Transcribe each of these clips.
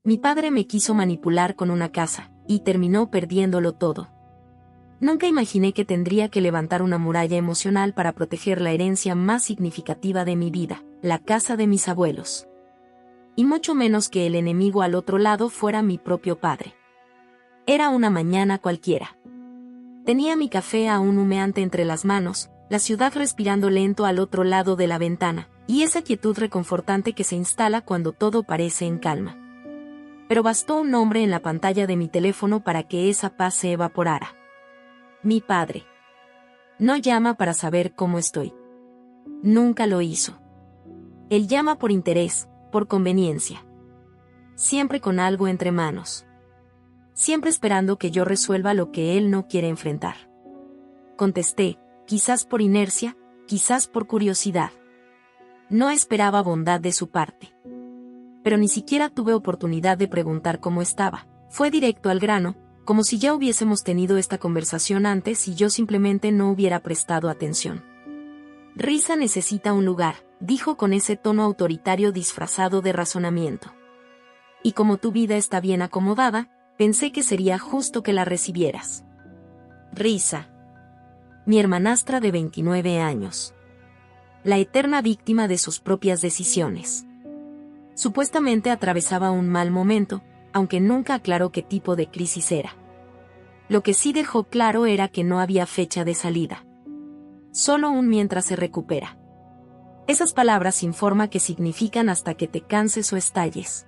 Mi padre me quiso manipular con una casa, y terminó perdiéndolo todo. Nunca imaginé que tendría que levantar una muralla emocional para proteger la herencia más significativa de mi vida, la casa de mis abuelos. Y mucho menos que el enemigo al otro lado fuera mi propio padre. Era una mañana cualquiera. Tenía mi café aún humeante entre las manos, la ciudad respirando lento al otro lado de la ventana, y esa quietud reconfortante que se instala cuando todo parece en calma. Pero bastó un nombre en la pantalla de mi teléfono para que esa paz se evaporara. Mi padre. No llama para saber cómo estoy. Nunca lo hizo. Él llama por interés, por conveniencia. Siempre con algo entre manos. Siempre esperando que yo resuelva lo que él no quiere enfrentar. Contesté, quizás por inercia, quizás por curiosidad. No esperaba bondad de su parte. Pero ni siquiera tuve oportunidad de preguntar cómo estaba. Fue directo al grano, como si ya hubiésemos tenido esta conversación antes y yo simplemente no hubiera prestado atención. Risa necesita un lugar, dijo con ese tono autoritario disfrazado de razonamiento. Y como tu vida está bien acomodada, pensé que sería justo que la recibieras. Risa. Mi hermanastra de 29 años. La eterna víctima de sus propias decisiones. Supuestamente atravesaba un mal momento, aunque nunca aclaró qué tipo de crisis era. Lo que sí dejó claro era que no había fecha de salida. Solo un mientras se recupera. Esas palabras sin forma que significan hasta que te canses o estalles.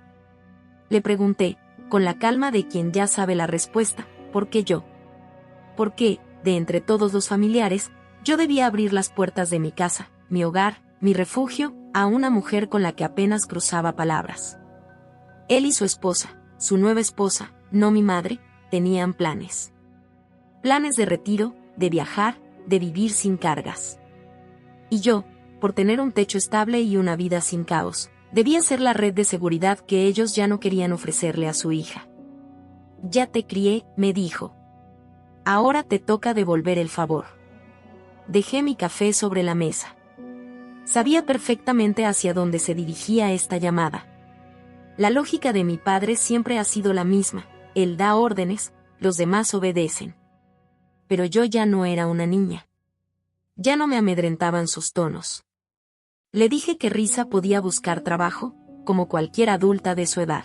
Le pregunté, con la calma de quien ya sabe la respuesta, ¿por qué yo? ¿Por qué, de entre todos los familiares, yo debía abrir las puertas de mi casa, mi hogar, mi refugio, a una mujer con la que apenas cruzaba palabras? Él y su esposa, su nueva esposa, no mi madre, tenían planes. Planes de retiro, de viajar, de vivir sin cargas. Y yo, por tener un techo estable y una vida sin caos, debía ser la red de seguridad que ellos ya no querían ofrecerle a su hija. Ya te crié, me dijo. Ahora te toca devolver el favor. Dejé mi café sobre la mesa. Sabía perfectamente hacia dónde se dirigía esta llamada. La lógica de mi padre siempre ha sido la misma, él da órdenes, los demás obedecen. Pero yo ya no era una niña. Ya no me amedrentaban sus tonos. Le dije que Risa podía buscar trabajo, como cualquier adulta de su edad.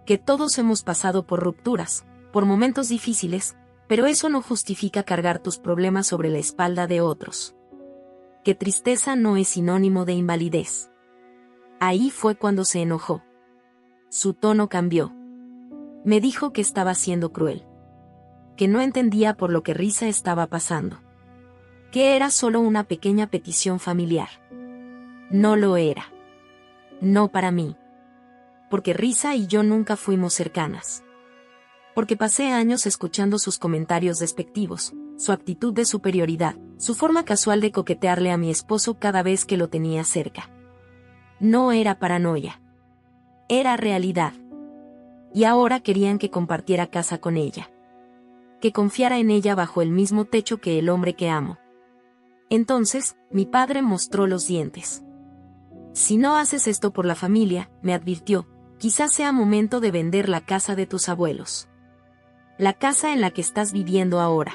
Que todos hemos pasado por rupturas, por momentos difíciles, pero eso no justifica cargar tus problemas sobre la espalda de otros. Que tristeza no es sinónimo de invalidez. Ahí fue cuando se enojó. Su tono cambió. Me dijo que estaba siendo cruel. Que no entendía por lo que Risa estaba pasando. Que era solo una pequeña petición familiar. No lo era. No para mí. Porque Risa y yo nunca fuimos cercanas. Porque pasé años escuchando sus comentarios despectivos, su actitud de superioridad, su forma casual de coquetearle a mi esposo cada vez que lo tenía cerca. No era paranoia. Era realidad. Y ahora querían que compartiera casa con ella. Que confiara en ella bajo el mismo techo que el hombre que amo. Entonces, mi padre mostró los dientes. Si no haces esto por la familia, me advirtió, quizás sea momento de vender la casa de tus abuelos. La casa en la que estás viviendo ahora.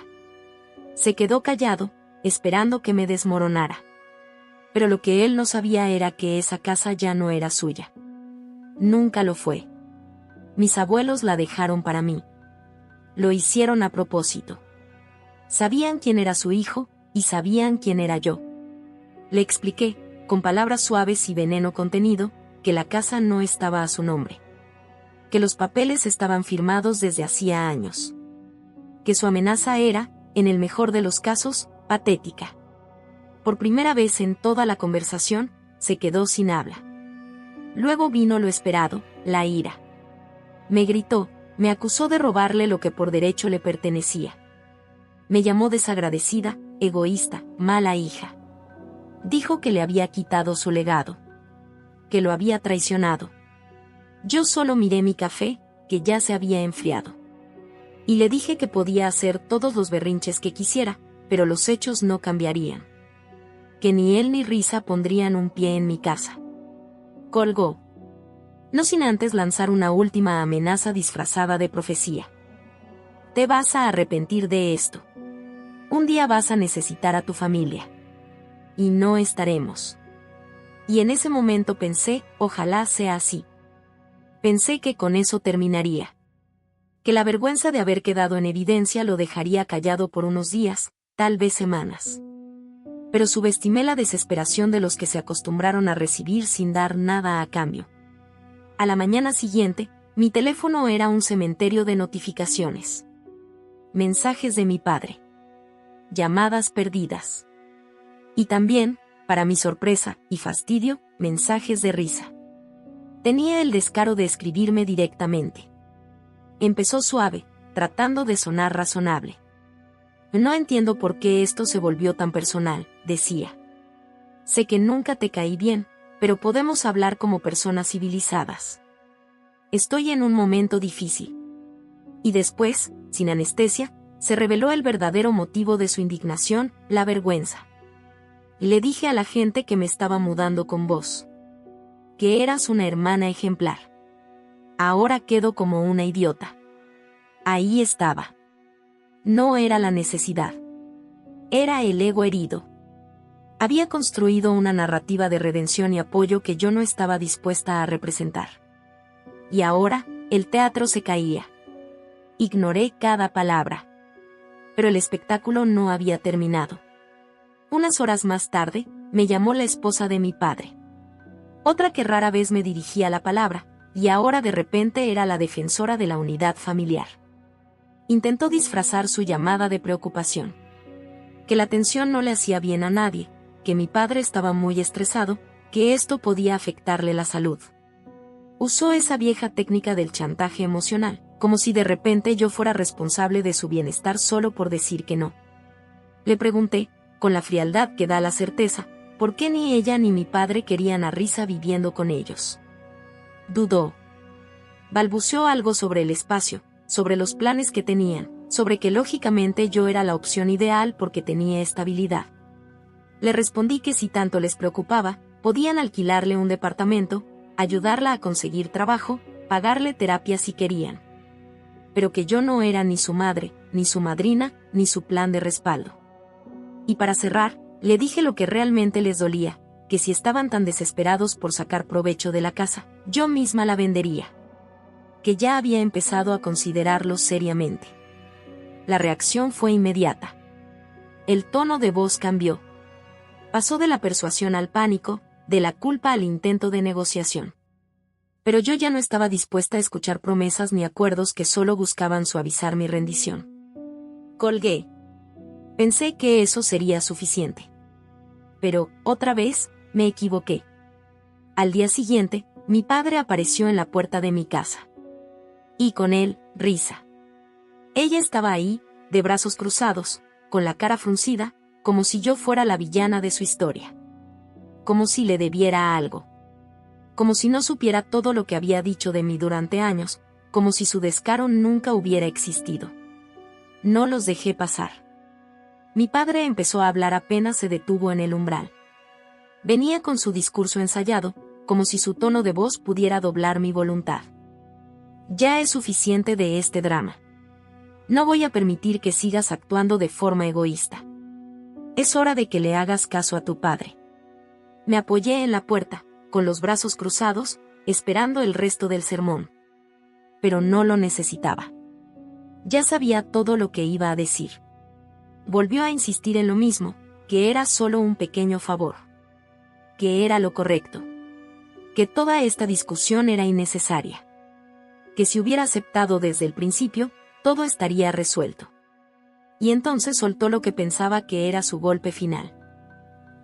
Se quedó callado, esperando que me desmoronara. Pero lo que él no sabía era que esa casa ya no era suya. Nunca lo fue. Mis abuelos la dejaron para mí. Lo hicieron a propósito. Sabían quién era su hijo, y sabían quién era yo. Le expliqué, con palabras suaves y veneno contenido, que la casa no estaba a su nombre. Que los papeles estaban firmados desde hacía años. Que su amenaza era, en el mejor de los casos, patética. Por primera vez en toda la conversación, se quedó sin habla. Luego vino lo esperado, la ira. Me gritó, me acusó de robarle lo que por derecho le pertenecía. Me llamó desagradecida, egoísta, mala hija. Dijo que le había quitado su legado. Que lo había traicionado. Yo solo miré mi café, que ya se había enfriado. Y le dije que podía hacer todos los berrinches que quisiera, pero los hechos no cambiarían. Que ni él ni Risa pondrían un pie en mi casa. Colgó. no sin antes lanzar una última amenaza disfrazada de profecía. Te vas a arrepentir de esto. Un día vas a necesitar a tu familia. Y no estaremos. Y en ese momento pensé, ojalá sea así. Pensé que con eso terminaría. Que la vergüenza de haber quedado en evidencia lo dejaría callado por unos días, tal vez semanas. Pero subestimé la desesperación de los que se acostumbraron a recibir sin dar nada a cambio. A la mañana siguiente, mi teléfono era un cementerio de notificaciones. Mensajes de mi padre. Llamadas perdidas. Y también, para mi sorpresa y fastidio, mensajes de risa. Tenía el descaro de escribirme directamente. Empezó suave, tratando de sonar razonable. No entiendo por qué esto se volvió tan personal, decía. Sé que nunca te caí bien, pero podemos hablar como personas civilizadas. Estoy en un momento difícil. Y después, sin anestesia, se reveló el verdadero motivo de su indignación, la vergüenza. Le dije a la gente que me estaba mudando con vos. Que eras una hermana ejemplar. Ahora quedo como una idiota. Ahí estaba. No era la necesidad. Era el ego herido. Había construido una narrativa de redención y apoyo que yo no estaba dispuesta a representar. Y ahora, el teatro se caía. Ignoré cada palabra. Pero el espectáculo no había terminado. Unas horas más tarde, me llamó la esposa de mi padre. Otra que rara vez me dirigía la palabra, y ahora de repente era la defensora de la unidad familiar. Intentó disfrazar su llamada de preocupación. Que la tensión no le hacía bien a nadie, que mi padre estaba muy estresado, que esto podía afectarle la salud. Usó esa vieja técnica del chantaje emocional, como si de repente yo fuera responsable de su bienestar solo por decir que no. Le pregunté, con la frialdad que da la certeza, por qué ni ella ni mi padre querían a Risa viviendo con ellos. Dudó. Balbuceó algo sobre el espacio, sobre los planes que tenían, sobre que lógicamente yo era la opción ideal porque tenía estabilidad. Le respondí que si tanto les preocupaba, podían alquilarle un departamento, ayudarla a conseguir trabajo, pagarle terapia si querían. Pero que yo no era ni su madre, ni su madrina, ni su plan de respaldo. Y para cerrar, le dije lo que realmente les dolía, que si estaban tan desesperados por sacar provecho de la casa, yo misma la vendería. Que ya había empezado a considerarlo seriamente. La reacción fue inmediata. El tono de voz cambió. Pasó de la persuasión al pánico, de la culpa al intento de negociación. Pero yo ya no estaba dispuesta a escuchar promesas ni acuerdos que solo buscaban suavizar mi rendición. Colgué. Pensé que eso sería suficiente. Pero, otra vez, me equivoqué. Al día siguiente, mi padre apareció en la puerta de mi casa. Y con él, Risa. Ella estaba ahí, de brazos cruzados, con la cara fruncida, como si yo fuera la villana de su historia. Como si le debiera algo. Como si no supiera todo lo que había dicho de mí durante años, como si su descaro nunca hubiera existido. No los dejé pasar. Mi padre empezó a hablar apenas se detuvo en el umbral. Venía con su discurso ensayado, como si su tono de voz pudiera doblar mi voluntad. Ya es suficiente de este drama. No voy a permitir que sigas actuando de forma egoísta. Es hora de que le hagas caso a tu padre. Me apoyé en la puerta, con los brazos cruzados, esperando el resto del sermón. Pero no lo necesitaba. Ya sabía todo lo que iba a decir. Volvió a insistir en lo mismo, que era solo un pequeño favor. Que era lo correcto. Que toda esta discusión era innecesaria. Que si hubiera aceptado desde el principio, todo estaría resuelto. Y entonces soltó lo que pensaba que era su golpe final.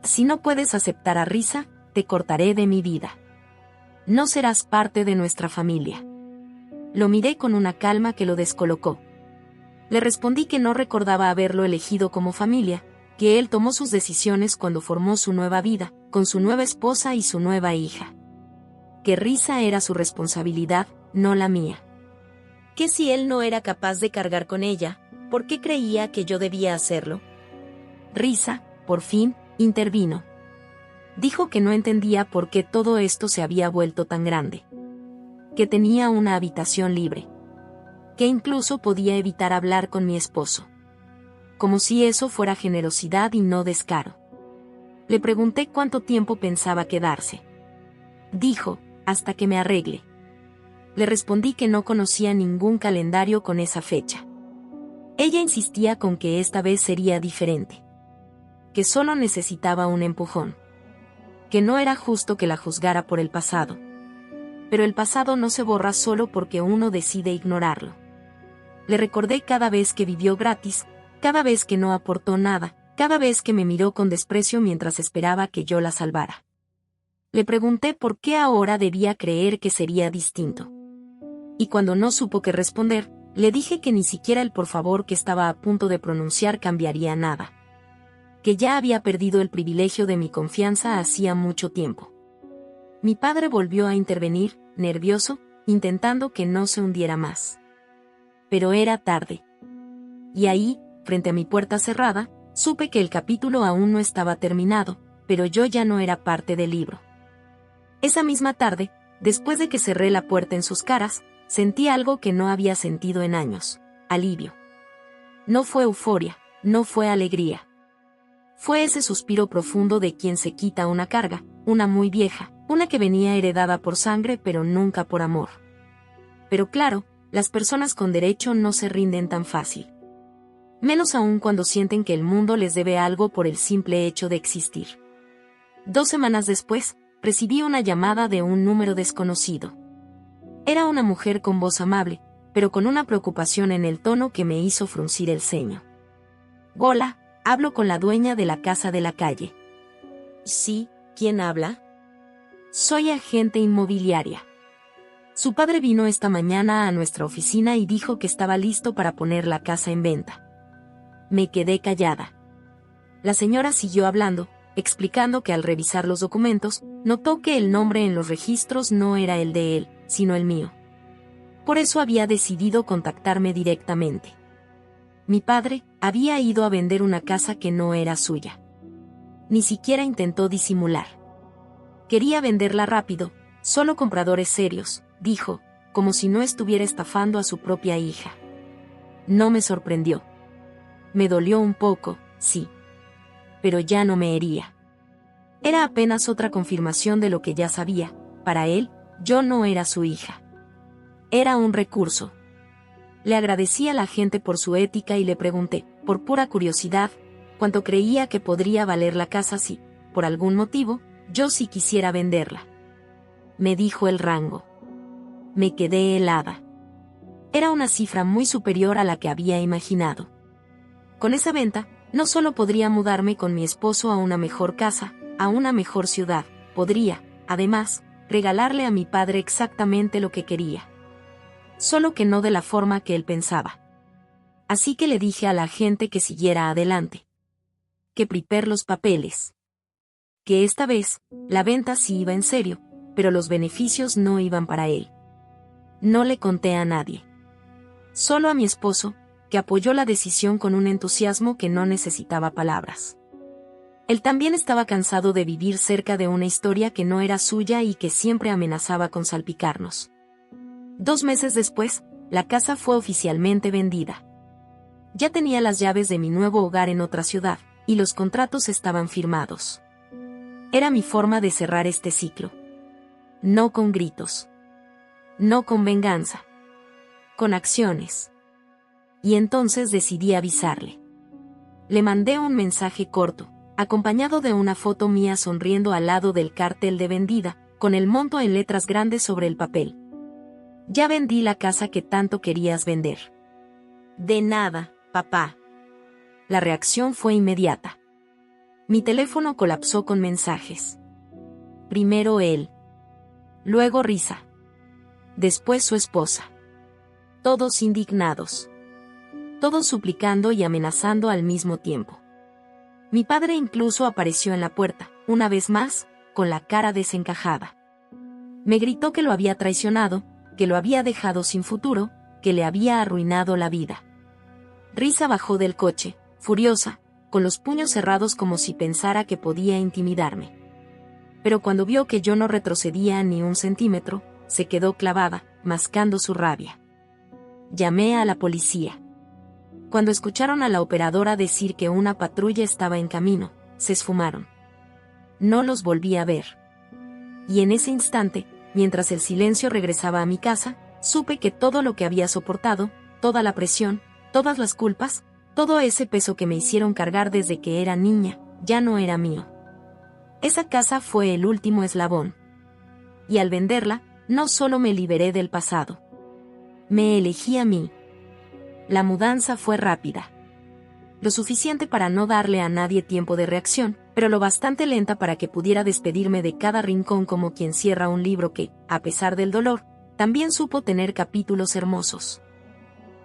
Si no puedes aceptar a Risa, te cortaré de mi vida. No serás parte de nuestra familia. Lo miré con una calma que lo descolocó. Le respondí que no recordaba haberlo elegido como familia, que él tomó sus decisiones cuando formó su nueva vida, con su nueva esposa y su nueva hija. Que Risa era su responsabilidad, no la mía. Que si él no era capaz de cargar con ella, ¿por qué creía que yo debía hacerlo? Risa, por fin, intervino. Dijo que no entendía por qué todo esto se había vuelto tan grande. que tenía una habitación libre, que incluso podía evitar hablar con mi esposo. Como si eso fuera generosidad y no descaro. Le pregunté cuánto tiempo pensaba quedarse. Dijo, hasta que me arregle. Le respondí que no conocía ningún calendario con esa fecha. Ella insistía con que esta vez sería diferente. Que solo necesitaba un empujón. Que no era justo que la juzgara por el pasado. Pero el pasado no se borra solo porque uno decide ignorarlo. Le recordé cada vez que vivió gratis, cada vez que no aportó nada, cada vez que me miró con desprecio mientras esperaba que yo la salvara. Le pregunté por qué ahora debía creer que sería distinto. Y cuando no supo qué responder, le dije que ni siquiera el por favor que estaba a punto de pronunciar cambiaría nada. Que ya había perdido el privilegio de mi confianza hacía mucho tiempo. Mi padre volvió a intervenir, nervioso, intentando que no se hundiera más. Pero era tarde. Y ahí, frente a mi puerta cerrada, supe que el capítulo aún no estaba terminado, pero yo ya no era parte del libro. Esa misma tarde, después de que cerré la puerta en sus caras, sentí algo que no había sentido en años: alivio. No fue euforia, no fue alegría. Fue ese suspiro profundo de quien se quita una carga, una muy vieja, una que venía heredada por sangre pero nunca por amor. Pero claro, las personas con derecho no se rinden tan fácil. Menos aún cuando sienten que el mundo les debe algo por el simple hecho de existir. 2 semanas después, recibí una llamada de un número desconocido. Era una mujer con voz amable, pero con una preocupación en el tono que me hizo fruncir el ceño. Hola, hablo con la dueña de la casa de la calle. Sí, ¿quién habla? Soy agente inmobiliaria. Su padre vino esta mañana a nuestra oficina y dijo que estaba listo para poner la casa en venta. Me quedé callada. La señora siguió hablando, explicando que al revisar los documentos, notó que el nombre en los registros no era el de él, sino el mío. Por eso había decidido contactarme directamente. Mi padre había ido a vender una casa que no era suya. Ni siquiera intentó disimular. Quería venderla rápido, solo compradores serios, dijo, como si no estuviera estafando a su propia hija. No me sorprendió. Me dolió un poco, sí. Pero ya no me hería. Era apenas otra confirmación de lo que ya sabía: para él, yo no era su hija. Era un recurso. Le agradecí a la gente por su ética y le pregunté, por pura curiosidad, cuánto creía que podría valer la casa si, por algún motivo, yo sí quisiera venderla. Me dijo el rango. Me quedé helada. Era una cifra muy superior a la que había imaginado. Con esa venta, no solo podría mudarme con mi esposo a una mejor casa, a una mejor ciudad, podría, además, regalarle a mi padre exactamente lo que quería. Solo que no de la forma que él pensaba. Así que le dije a la gente que siguiera adelante. Que prepare los papeles. Que esta vez, la venta sí iba en serio, pero los beneficios no iban para él. No le conté a nadie. Solo a mi esposo, que apoyó la decisión con un entusiasmo que no necesitaba palabras. Él también estaba cansado de vivir cerca de una historia que no era suya y que siempre amenazaba con salpicarnos. 2 meses después, la casa fue oficialmente vendida. Ya tenía las llaves de mi nuevo hogar en otra ciudad, y los contratos estaban firmados. Era mi forma de cerrar este ciclo. No con gritos. No con venganza. Con acciones. Y entonces decidí avisarle. Le mandé un mensaje corto, acompañado de una foto mía sonriendo al lado del cartel de vendida, con el monto en letras grandes sobre el papel. Ya vendí la casa que tanto querías vender. De nada, papá. La reacción fue inmediata. Mi teléfono colapsó con mensajes. Primero él. Luego Risa. Después su esposa. Todos indignados. Todos suplicando y amenazando al mismo tiempo. Mi padre incluso apareció en la puerta, una vez más, con la cara desencajada. Me gritó que lo había traicionado, que lo había dejado sin futuro, que le había arruinado la vida. Risa bajó del coche, furiosa, con los puños cerrados como si pensara que podía intimidarme. Pero cuando vio que yo no retrocedía ni un centímetro, se quedó clavada, mascando su rabia. Llamé a la policía. Cuando escucharon a la operadora decir que una patrulla estaba en camino, se esfumaron. No los volví a ver. Y en ese instante, mientras el silencio regresaba a mi casa, supe que todo lo que había soportado, toda la presión, todas las culpas, todo ese peso que me hicieron cargar desde que era niña, ya no era mío. Esa casa fue el último eslabón. Y al venderla, no solo me liberé del pasado. Me elegí a mí. La mudanza fue rápida. Lo suficiente para no darle a nadie tiempo de reacción, pero lo bastante lenta para que pudiera despedirme de cada rincón como quien cierra un libro que, a pesar del dolor, también supo tener capítulos hermosos.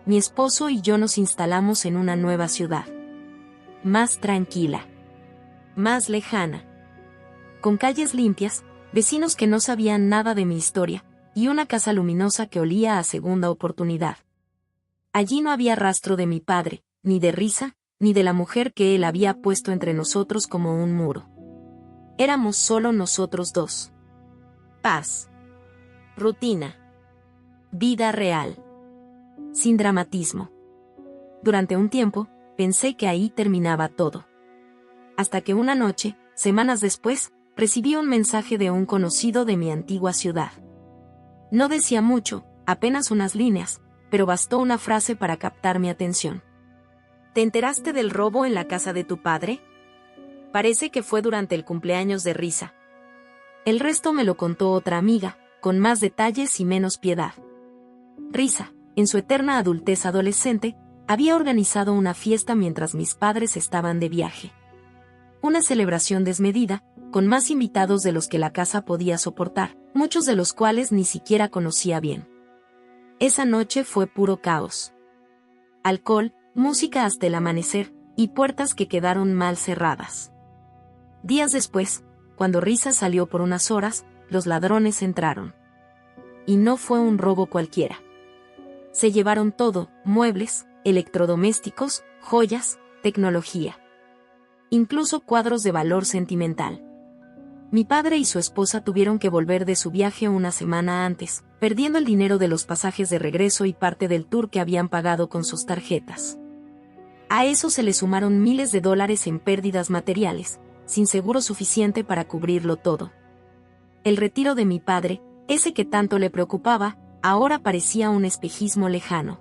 Mi esposo y yo nos instalamos en una nueva ciudad. Más tranquila. Más lejana. Con calles limpias, vecinos que no sabían nada de mi historia, y una casa luminosa que olía a segunda oportunidad. Allí no había rastro de mi padre, ni de Risa, ni de la mujer que él había puesto entre nosotros como un muro. Éramos solo nosotros dos. Paz. Rutina. Vida real. Sin dramatismo. Durante un tiempo, pensé que ahí terminaba todo. Hasta que una noche, semanas después, recibí un mensaje de un conocido de mi antigua ciudad. No decía mucho, apenas unas líneas, pero bastó una frase para captar mi atención. ¿Te enteraste del robo en la casa de tu padre? Parece que fue durante el cumpleaños de Risa. El resto me lo contó otra amiga, con más detalles y menos piedad. Risa, en su eterna adultez adolescente, había organizado una fiesta mientras mis padres estaban de viaje. Una celebración desmedida, con más invitados de los que la casa podía soportar, muchos de los cuales ni siquiera conocía bien. Esa noche fue puro caos. Alcohol, música hasta el amanecer, y puertas que quedaron mal cerradas. Días después, cuando Risa salió por unas horas, los ladrones entraron. Y no fue un robo cualquiera. Se llevaron todo, muebles, electrodomésticos, joyas, tecnología. Incluso cuadros de valor sentimental. Mi padre y su esposa tuvieron que volver de su viaje una semana antes, perdiendo el dinero de los pasajes de regreso y parte del tour que habían pagado con sus tarjetas. A eso se le sumaron miles de dólares en pérdidas materiales, sin seguro suficiente para cubrirlo todo. El retiro de mi padre, ese que tanto le preocupaba, ahora parecía un espejismo lejano.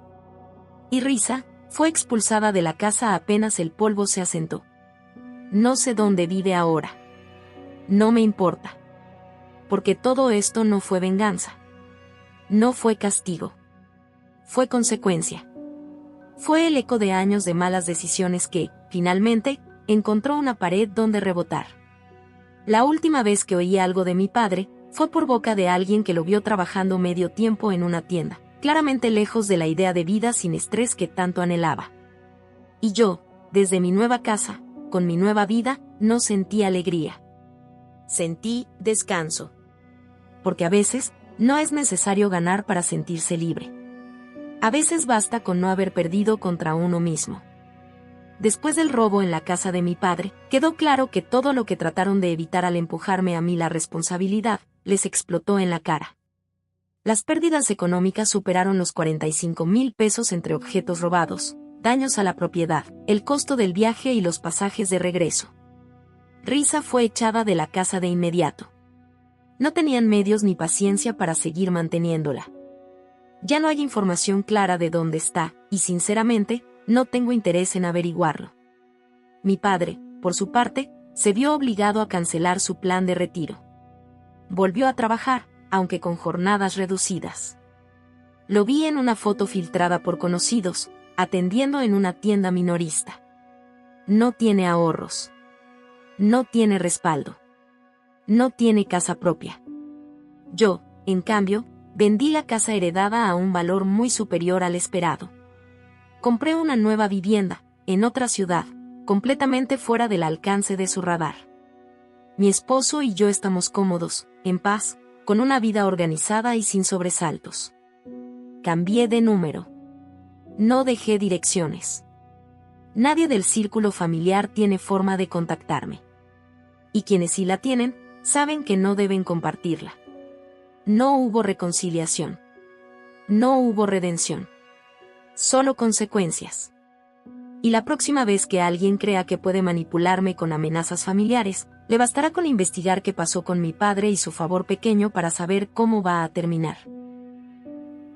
Y Risa fue expulsada de la casa apenas el polvo se asentó. No sé dónde vive ahora. No me importa. Porque todo esto no fue venganza. No fue castigo. Fue consecuencia. Fue el eco de años de malas decisiones que, finalmente, encontró una pared donde rebotar. La última vez que oí algo de mi padre, fue por boca de alguien que lo vio trabajando medio tiempo en una tienda, claramente lejos de la idea de vida sin estrés que tanto anhelaba. Y yo, desde mi nueva casa, con mi nueva vida, no sentí alegría. Sentí descanso. Porque a veces, no es necesario ganar para sentirse libre. A veces basta con no haber perdido contra uno mismo. Después del robo en la casa de mi padre, quedó claro que todo lo que trataron de evitar al empujarme a mí la responsabilidad, les explotó en la cara. Las pérdidas económicas superaron los 45,000 pesos entre objetos robados, daños a la propiedad, el costo del viaje y los pasajes de regreso. Risa fue echada de la casa de inmediato. No tenían medios ni paciencia para seguir manteniéndola. Ya no hay información clara de dónde está, y sinceramente, no tengo interés en averiguarlo. Mi padre, por su parte, se vio obligado a cancelar su plan de retiro. Volvió a trabajar, aunque con jornadas reducidas. Lo vi en una foto filtrada por conocidos, atendiendo en una tienda minorista. No tiene ahorros. No tiene respaldo. No tiene casa propia. Yo, en cambio, vendí la casa heredada a un valor muy superior al esperado. Compré una nueva vivienda, en otra ciudad, completamente fuera del alcance de su radar. Mi esposo y yo estamos cómodos, en paz, con una vida organizada y sin sobresaltos. Cambié de número. No dejé direcciones. Nadie del círculo familiar tiene forma de contactarme. Y quienes sí la tienen, saben que no deben compartirla. No hubo reconciliación. No hubo redención. Solo consecuencias. Y la próxima vez que alguien crea que puede manipularme con amenazas familiares, le bastará con investigar qué pasó con mi padre y su favor pequeño para saber cómo va a terminar.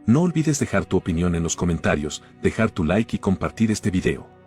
No olvides dejar tu opinión en los comentarios, dejar tu like y compartir este video.